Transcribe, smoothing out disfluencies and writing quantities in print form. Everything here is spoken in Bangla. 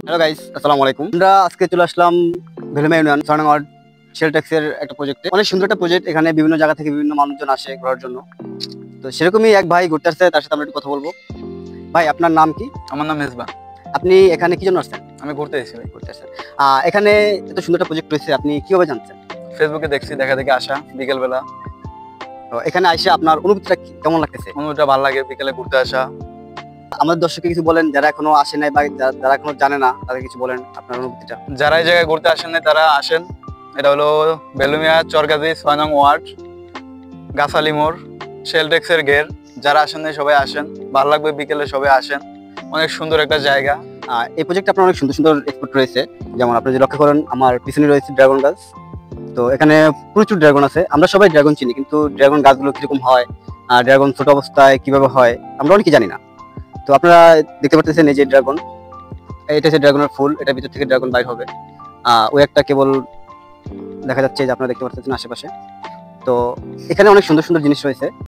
হ্যালো গাইস, আসসালামু আলাইকুম। আমরা আজকে চলে আসলাম ভেলুমা ইউনিয়ন সারনাগড় শেল ট্যাক্সের একটা প্রজেক্টে। অনেক সুন্দর একটা প্রজেক্ট। এখানে বিভিন্ন জায়গা থেকে বিভিন্ন মানুষজন আসে ঘোরার জন্য। তো সেরকমই এক ভাই ঘুরতে আসছে, তার সাথে আমরা একটু কথা বলবো। ভাই, আপনার নাম কি? আমার নাম মেজবা। আপনি এখানে কি জন্য আসছেন? আমি ঘুরতে এসেছি ভাই। ঘুরতে আসছেন। এখানে এত সুন্দর একটা প্রজেক্ট রয়েছে, আপনি কিভাবে জানছেন? ফেসবুকে দেখছি, দেখা দেখে আসা বিকেলবেলা। তো এখানে আইসে আপনার অনুভূতিটা কেমন লাগতেছে? অনুভূতিটা ভালো লাগে, বিকেলে ঘুরতে আসা। আমাদের দর্শককে কিছু বলেন, যারা এখনো আসে নাই বা যারা এখনো জানে না, তাদের কিছু বলেন আপনার অনুভূতিটা। যারা এই জায়গায় ঘুরতে আসেন নাই তারা আসেন। এটা হলো বেলুমিয়া চরগাজি 6 নং ওয়ার্ড, গাছালি মোড়, শেল ট্যাক্সের ঘের। যারা আসেন নাই সবাই আসেন, ভালো লাগবে, বিকেলে সবাই আসেন। অনেক সুন্দর একটা জায়গা। এই প্রজেক্টে আপনার অনেক সুন্দর সুন্দর স্পট রয়েছে। যেমন আপনি যদি লক্ষ্য করেন, আমার পিছনে রয়েছে ড্রাগন গাছ। তো এখানে প্রচুর ড্রাগন আছে। আমরা সবাই ড্রাগন চিনি, কিন্তু ড্রাগন গাছগুলো কিরকম হয়, ড্রাগন ছোট অবস্থায় কিভাবে হয়, আমরা অনেকে জানি না। তো আপনারা দেখতে পাচ্ছেন এই যে ড্রাগন, এটা হচ্ছে ড্রাগনের ফুল, এটা ভিতর থেকে ড্রাগন বাইর হবে। ওই একটা কেবল দেখা যাচ্ছে যে আপনারা দেখতে পাচ্ছেন আশেপাশে। তো এখানে অনেক সুন্দর সুন্দর জিনিস রয়েছে।